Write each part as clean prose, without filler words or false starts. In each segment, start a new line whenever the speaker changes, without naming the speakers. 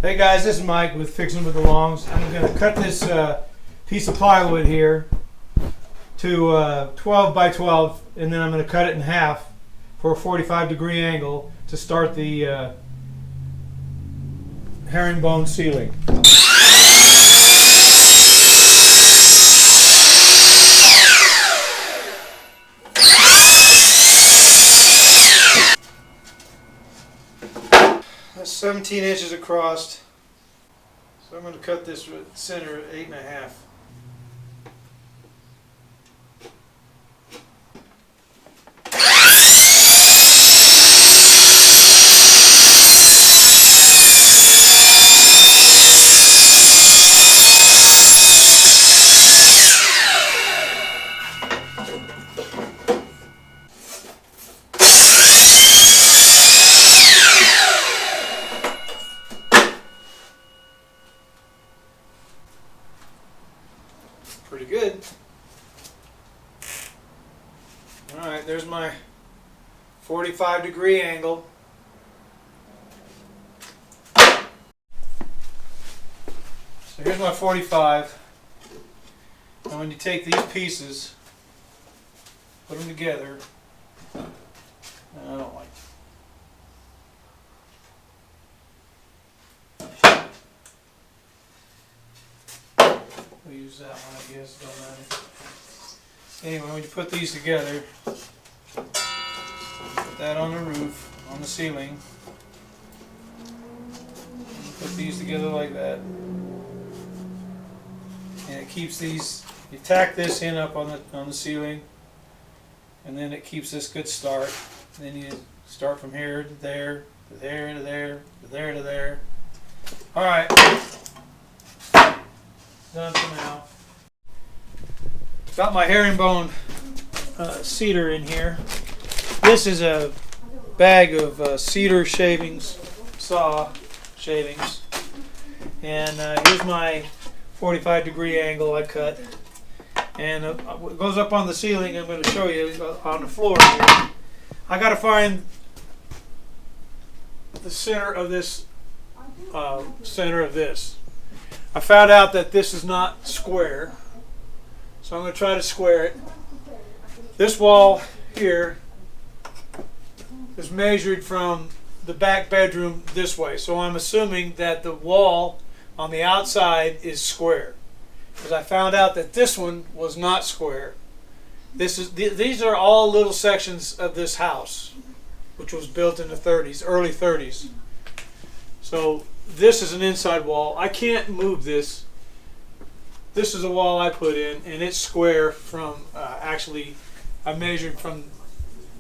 Hey guys, this is Mike with Fixing with the Longs. I'm going to cut this piece of plywood here to 12 by 12, and then I'm going to cut it in half for a 45-degree angle to start the herringbone ceiling. That's 17 inches across, so I'm going to cut this center at 8.5. Pretty good. Alright, there's my 45-degree angle. So here's my 45. And when you take these pieces, put them together, I don't like we'll use that one, I guess, don't matter. Anyway, when you put these together, put that on the roof, on the ceiling. Put these together like that. And it keeps these, you tack this in up on the ceiling, and then it keeps this good start. And then you start from here to there, to there, to there, to there, to there. Alright. Done for now. Got my herringbone cedar in here. This is a bag of cedar shavings, saw shavings, and here's my 45-degree angle I cut, and it goes up on the ceiling. I'm going to show you on the floor here. I got to find the center of this. I found out that this is not square, so I'm going to try to square it. This wall here is measured from the back bedroom this way, so I'm assuming that the wall on the outside is square, because I found out that this one was not square. These are all little sections of this house, which was built in the 30s, early 30s. So this is an inside wall. I can't move this. This is a wall I put in, and it's square from, actually, I measured from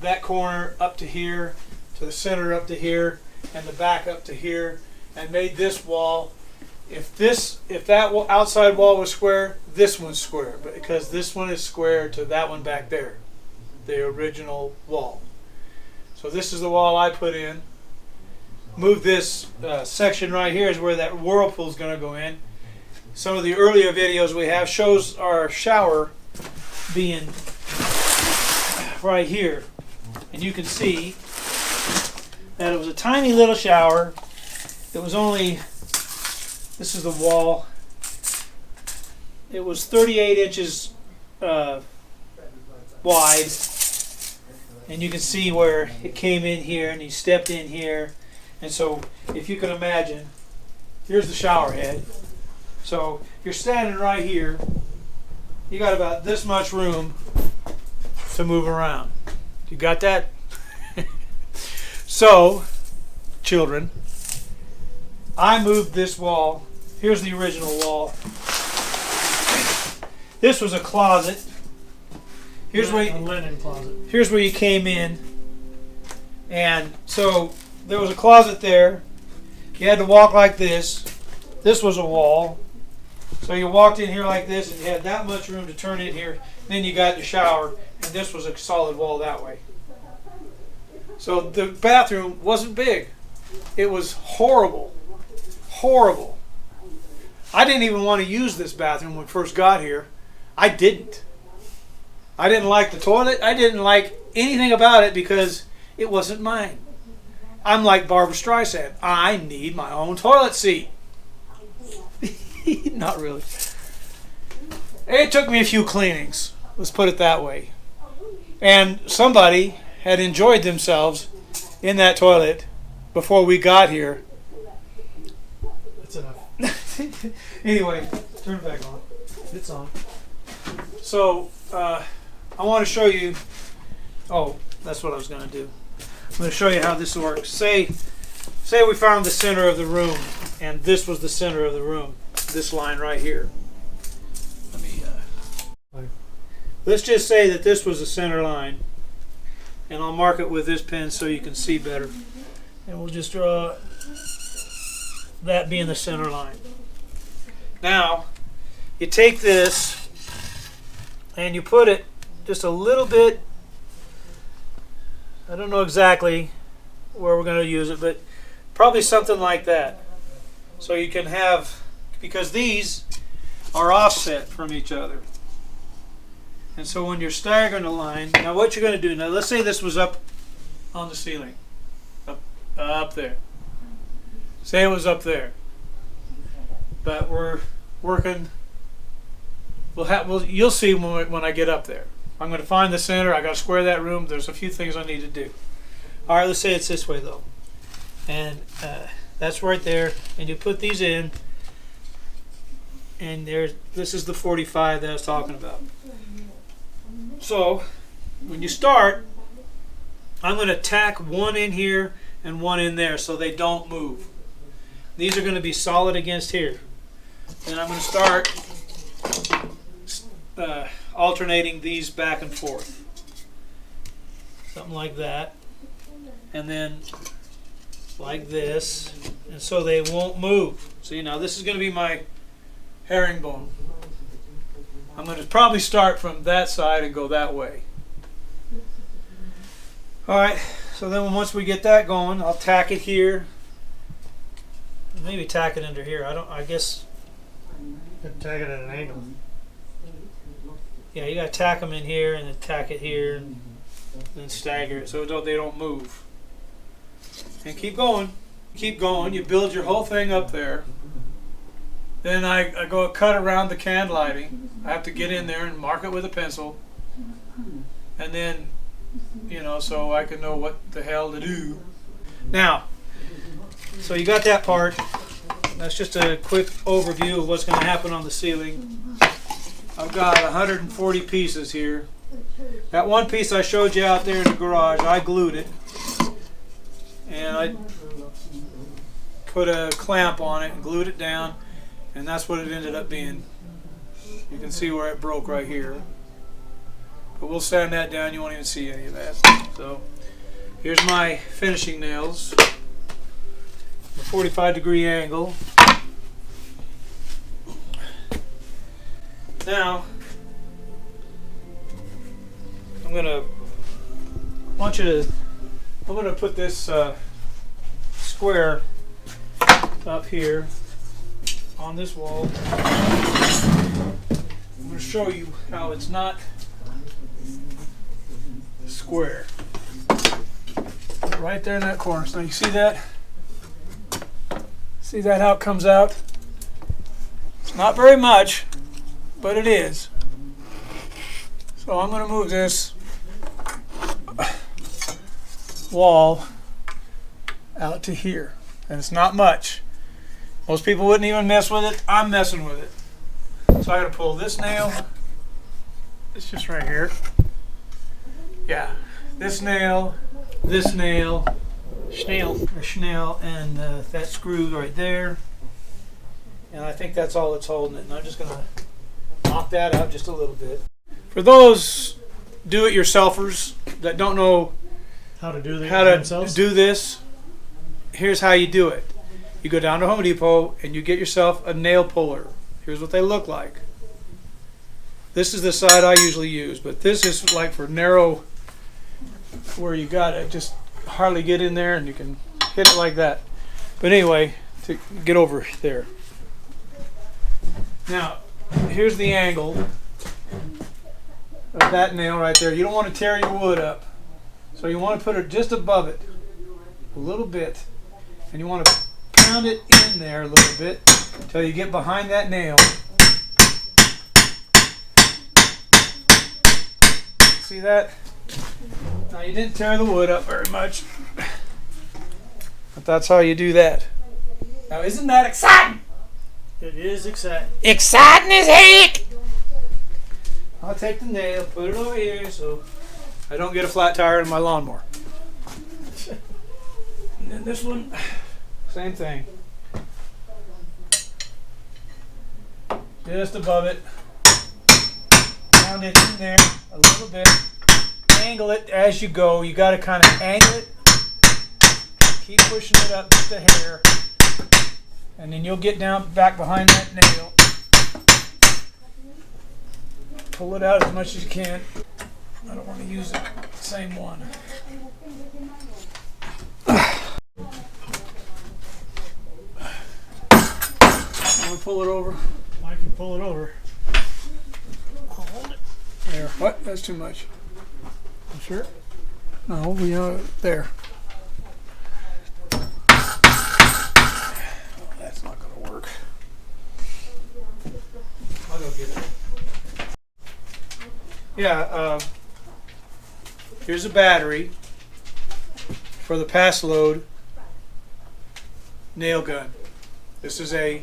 that corner up to here, to the center up to here, and the back up to here, and made this wall. If that outside wall was square, this one's square, but because this one is square to that one back there, the original wall. So this is the wall I put in. Move this section right here is where that Whirlpool is going to go in. Some of the earlier videos we have shows our shower being right here, and you can see that it was a tiny little shower. It was only, this is the wall, it was 38 inches wide, and you can see where it came in here and he stepped in here. And so, if you can imagine, here's the shower head. So, you're standing right here. You got about this much room to move around. You got that? So, children, I moved this wall. Here's the original wall. This was a closet. Here's where a linen closet. Here's where you came in. And so, there was a closet there. You had to walk like this. This was a wall. So you walked in here like this, and you had that much room to turn in here. Then you got the shower, and this was a solid wall that way. So the bathroom wasn't big. It was horrible. Horrible. I didn't even want to use this bathroom when we first got here. I didn't. I didn't like the toilet. I didn't like anything about it because it wasn't mine. I'm like Barbra Streisand. I need my own toilet seat. Not really. It took me a few cleanings. Let's put it that way. And somebody had enjoyed themselves in that toilet before we got here.
That's enough.
Anyway, turn it back on.
It's on.
So, I want to show you. Oh, that's what I was going to do. I'm going to show you how this works. Say we found the center of the room, and this was the center of the room. This line right here. Let me. Let's just say that this was the center line, and I'll mark it with this pen so you can see better. And we'll just draw that being the center line. Now, you take this and you put it just a little bit. I don't know exactly where we're going to use it, but probably something like that. So you can have, because these are offset from each other. And so when you're staggering a line, now what you're going to do, now let's say this was up on the ceiling, up there. Say it was up there. But we're working, you'll see when I get up there. I'm going to find the center, I got to square that room, there's a few things I need to do. Alright, let's say it's this way though. And that's right there, and you put these in, and this is the 45 that I was talking about. So, when you start, I'm going to tack one in here and one in there so they don't move. These are going to be solid against here. And I'm going to start alternating these back and forth. Something like that. And then like this. And so they won't move. See, now this is going to be my herringbone. I'm going to probably start from that side and go that way. Alright, so then once we get that going, I'll tack it here. Maybe tack it under here. I guess.
Tag it at an angle.
Yeah, you got to tack them in here and then tack it here and then stagger it so they don't move. And keep going. Keep going. You build your whole thing up there. Then I go cut around the can lighting. I have to get in there and mark it with a pencil. And then, so I can know what the hell to do. Now, so you got that part. That's just a quick overview of what's going to happen on the ceiling. I've got 140 pieces here. That one piece I showed you out there in the garage, I glued it. And I put a clamp on it and glued it down. And that's what it ended up being. You can see where it broke right here. But we'll sand that down, you won't even see any of that. So here's my finishing nails. A 45-degree angle. Now, I'm gonna put this square up here on this wall. I'm going to show you how it's not square. Right there in that corner. So you see that? See that how it comes out? It's not very much, but it is. So I'm going to move this wall out to here. And it's not much. Most people wouldn't even mess with it. I'm messing with it. So I got to pull this nail. It's just right here. Yeah. This nail, schnell, and that screw right there. And I think that's all that's holding it. And I'm just going to knock that out just a little bit. For those do-it-yourselfers that don't know
how to do
this, here's how you do it. You go down to Home Depot and you get yourself a nail puller. Here's what they look like. This is the side I usually use, but this is like for narrow, where you got to just hardly get in there and you can hit it like that. But anyway, to get over there. Now, here's the angle of that nail right there. You don't want to tear your wood up. So you want to put it just above it, a little bit. And you want to pound it in there a little bit. until you get behind that nail. See that? Now you didn't tear the wood up very much, but that's how you do that. Now isn't that exciting?
It is exciting.
Exciting as heck! I'll take the nail, put it over here so I don't get a flat tire in my lawnmower. And then this one, same thing. Just above it. Round it in there a little bit. Angle it as you go. You got to kind of angle it. Keep pushing it up just a hair. And then you'll get down back behind that nail. Pull it out as much as you can. I don't want to use the same one. Want to pull it over?
I can pull it over. I'll hold it.
There. What? That's too much.
You sure?
No, we there. Oh, that's not going to work. I'll go get it. Yeah, here's a battery for the pass load nail gun. This is a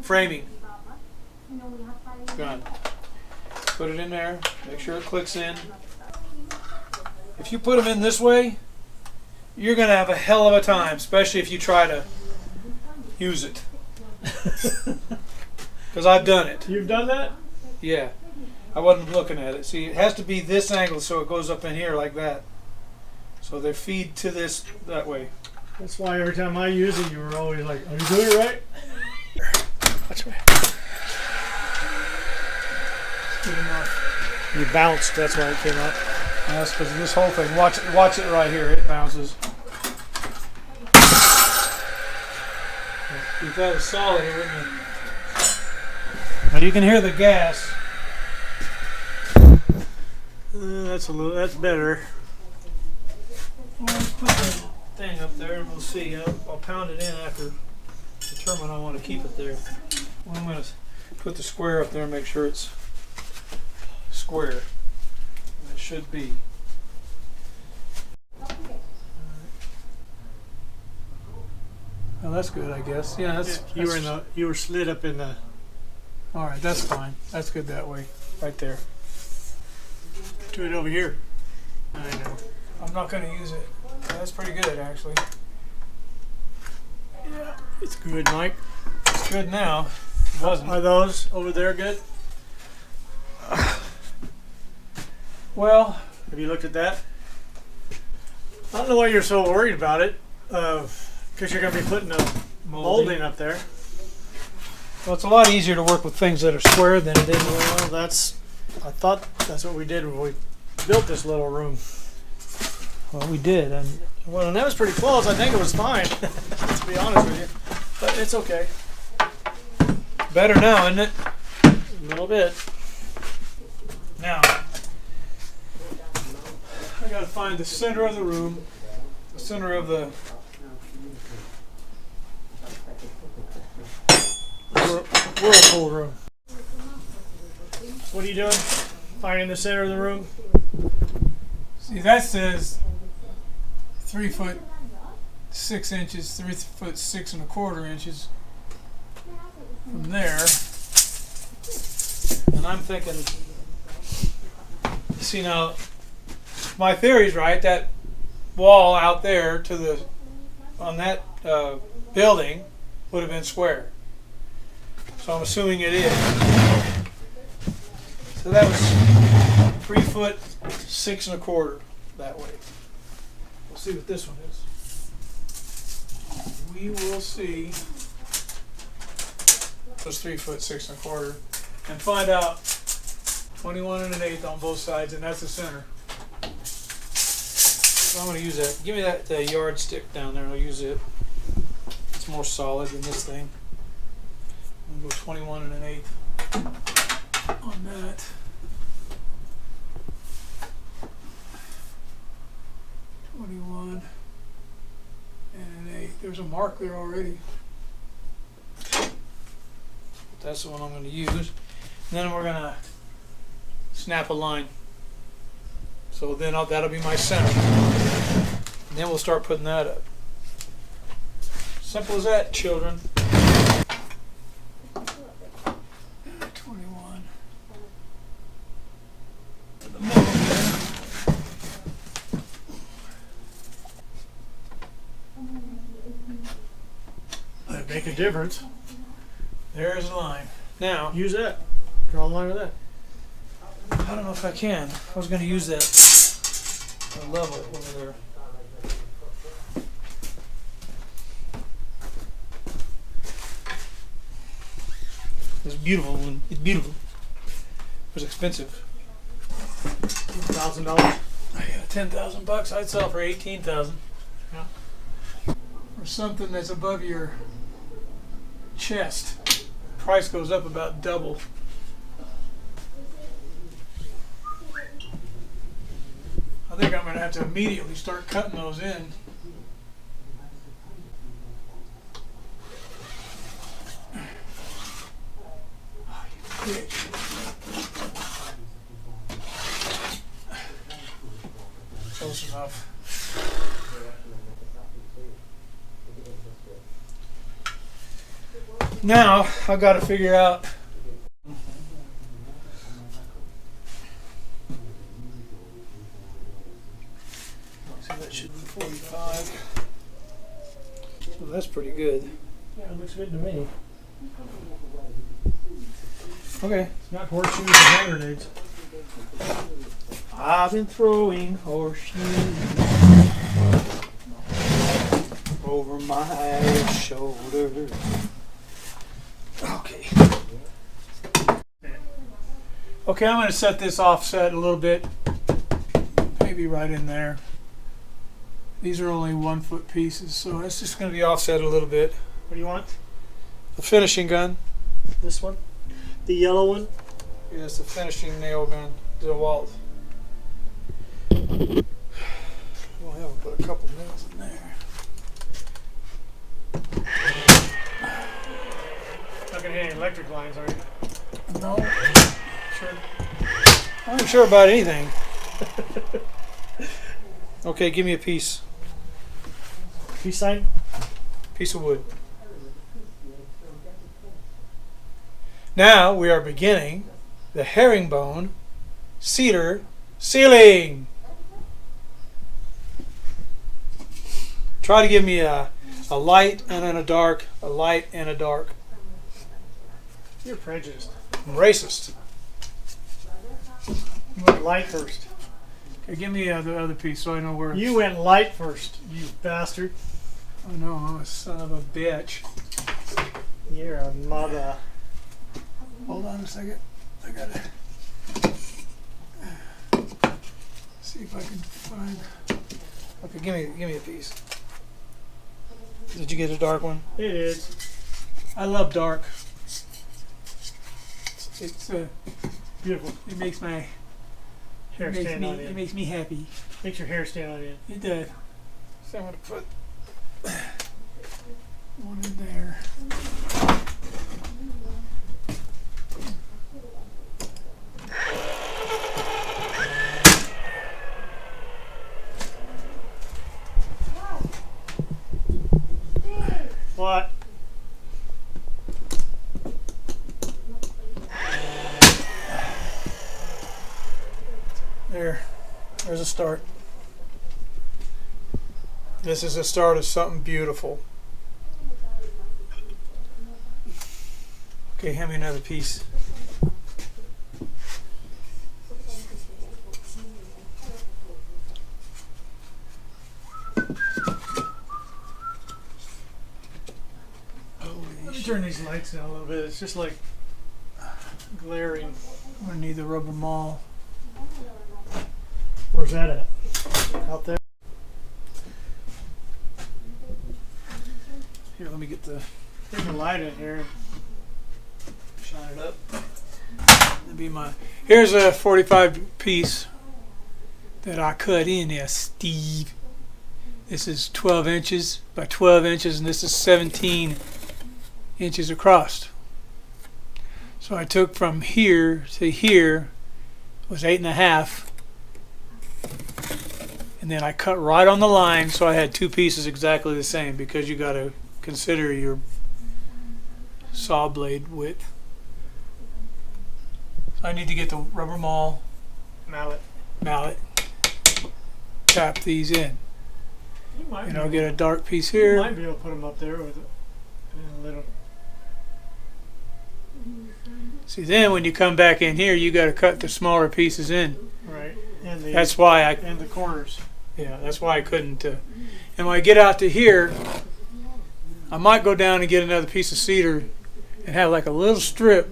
framing gun. Put it in there, make sure it clicks in. If you put them in this way, you're going to have a hell of a time, especially if you try to use it. Because I've done it.
You've done that?
Yeah. I wasn't looking at it. See, it has to be this angle so it goes up in here like that. So they feed to this that way.
That's why every time I use it, you were always like, are you doing it right?
That's right. Good enough.
You bounced, that's why it came up.
That's because this whole thing. Watch it right here. It bounces. If that was solid, it wouldn't have. Now you can hear the gas.
That's better.
Well, let's put the thing up there and we'll see. I'll pound it in after determine I want to keep it there. Well, I'm going to put the square up there and make sure it's square. And it should be. Well, that's good, I guess. Yeah,
You were slid up in the.
All right, that's fine. That's good that way, right there.
Do it over here. I know.
I'm not going to use it. That's pretty good, actually.
Yeah, it's good, Mike.
It's good now. It wasn't.
Are those over there good?
Well,
have you looked at that? I don't know why you're so worried about it. Because you're going to be putting a molding up there.
Well, it's a lot easier to work with things that are square than it is.
Well, I thought that's what we did when we built this little room.
Well, we did, and
well, and that was pretty close. I think it was fine, to be honest with you. But it's okay.
Better now, isn't it?
A little bit.
Now, I got to find the center of the room, the center of the
Whirlpool room. What are you doing? Finding the center of the room?
See, that says 3 foot 6 inches, 3 foot 6 1/4 inches from there. And I'm thinking, see now, my theory's right, that wall out there to the, on that building would have been square. So I'm assuming it is. So that was 3 foot 6 1/4 that way. We'll see what this one is. We will see. It was 3 foot 6 1/4, and find out 21 1/8 on both sides, and that's the center. So I'm going to use that. Give me that yardstick down there. I'll use it. It's more solid than this thing. I'm going to go 21 1/8 on that. 21 1/8. There's a mark there already. That's the one I'm going to use. And then we're going to snap a line. So then that'll be my center. And then we'll start putting that up. Simple as that, children. 21. The middle here.
That'd make a difference.
There's a line. Now,
Use that. Draw a line with that.
I don't know if I can. I was going to use that level over there. It's beautiful. It's beautiful. It was expensive.
$1,000.
Yeah, $10,000. I'd sell for 18,000.
Yeah.
For something that's above your chest, price goes up about double. I think I'm going to have to immediately start cutting those in. Oh, you bitch. Close enough. Now I've got to figure out so that should be 45. Well, that's pretty good.
Yeah, it looks good to me.
Okay.
It's not horseshoes and hand grenades.
I've been throwing horseshoes over my shoulder. Okay. Okay, I'm going to set this offset a little bit. Maybe right in there. These are only 1 foot pieces, so it's just going to be offset a little bit.
What do you want?
The finishing gun.
This one? The yellow one?
Yes, the finishing nail gun. DeWalt. We'll have to put a couple nails in there.
Not gonna hit any electric lines, are you?
No,
Sure.
I ain't sure about anything. Okay, give me a piece.
Peace sign?
Piece of wood. Now we are beginning the herringbone cedar ceiling. Try to give me a light and then a dark, a light and a dark.
You're prejudiced.
I'm racist.
You went light first.
Okay, give me the other piece so I know where.
You went light first, you bastard.
Oh no, I'm a son of a bitch.
You're a mother.
Hold on a second. I gotta see if I can find. Okay, give me a piece. Did you get a dark one?
It is.
I love dark. It's
Beautiful.
it makes my
Hair stand on
it
end.
makes me happy.
Makes your hair stand on end.
It does. So I'm gonna put one in there.
What?
There's a start. This is the start of something beautiful. Okay, hand me another piece.
Let me turn these lights down a little bit. It's just like glaring.
I'm gonna need the rubber maul.
Where's that at? Out there?
Here, let me get the
There's a light in here.
shine it up. That'd be my. Here's a 45 piece that I cut in there, Steve. This is 12 inches by 12 inches, and this is 17 inches across. So I took from here to here was 8.5, and then I cut right on the line, so I had two pieces exactly the same, because you got to consider your saw blade width. So I need to get the rubber mallet, tap these in, and I'll get a dark piece
You
here.
might be able to put them up there with a little.
See, then when you come back in here, you got to cut the smaller pieces in.
Right. And the,
That's why I.
and the corners.
Yeah, that's why I couldn't. And when I get out to here, I might go down and get another piece of cedar and have like a little strip,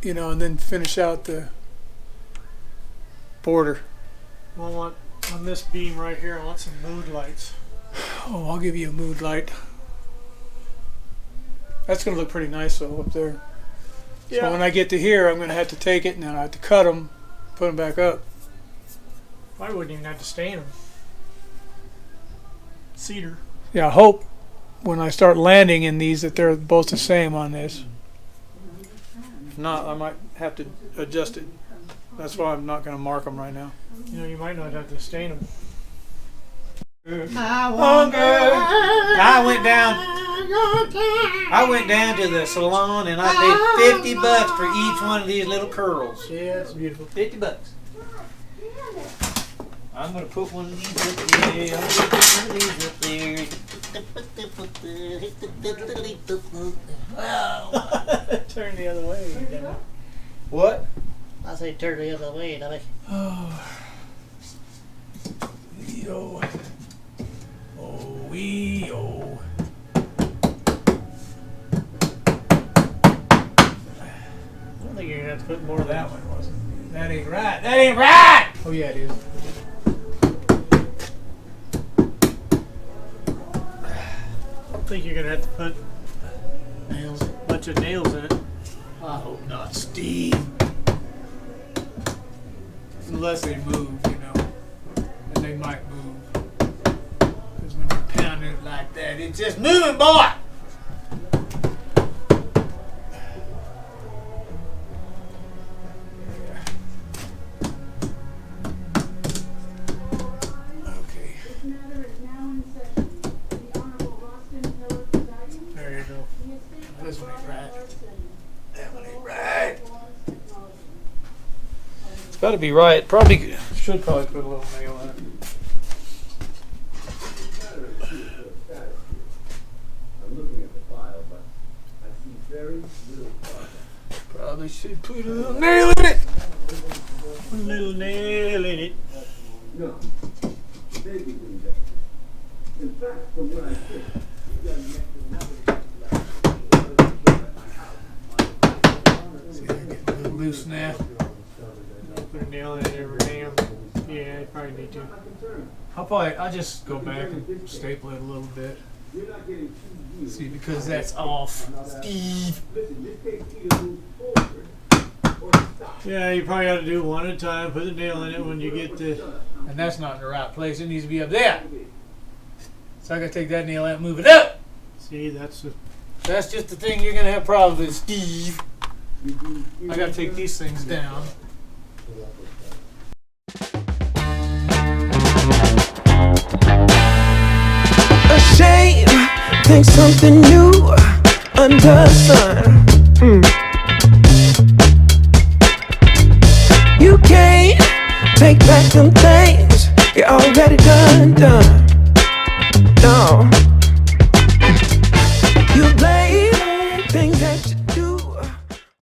you know, and then finish out the border.
Well, on this beam right here, I want some mood lights.
Oh, I'll give you a mood light. That's going to look pretty nice though up there.
Yeah.
So when I get to here, I'm going to have to take it and then I have to cut them, put them back up.
I wouldn't even have to stain them. Cedar.
Yeah, I hope when I start landing in these that they're both the same on this. If not, I might have to adjust it. That's why I'm not going to mark them right now.
You know, you might not have to stain them.
I went down to the salon and I paid $50 for each one of these little curls.
Yeah, it's beautiful.
$50. I'm gonna put one of these up there. I'm gonna put one of these up there. Wow.
Turn the other way. Damn it.
What? I say turn the other way, don't I?
Oh. Yo. Oh, wee, oh.
I don't think you're gonna have to put more of
That
that.
one wasn't. That ain't right. That ain't right! Oh, yeah, it is.
I think you're gonna have to put
Nails.
a bunch of nails in it.
I hope not, Steve.
Unless they move, you know. And they might move. Because when you're pounding it like that, it's just moving, boy! Okay.
There you go.
This one ain't right. That one ain't right. It's got to be right. Probably should probably put a little nail in it.
I'm looking at the file, but I see very little progress.
Probably should put a little nail in it.
Put a little nail in it.
No, maybe we don't. In fact, from where I sit, you got an extra
See, they're getting a little loose now.
Put a nail in it every nail. Yeah, you probably need to.
I'll just go back and staple it a little bit.
You're not getting too used.
See, because that's off. Steve.
Listen, this takes either move forward or stop.
Yeah, you probably ought to do one at a time. Put the nail in it when you get to.
And that's not in the right place. It needs to be up there. So I gotta take that nail out and move it up.
See, that's the.
That's just the thing you're gonna have problems with, Steve. I gotta take these things down.
A shame, think something new under the sun. You can't take back them things you already done. No.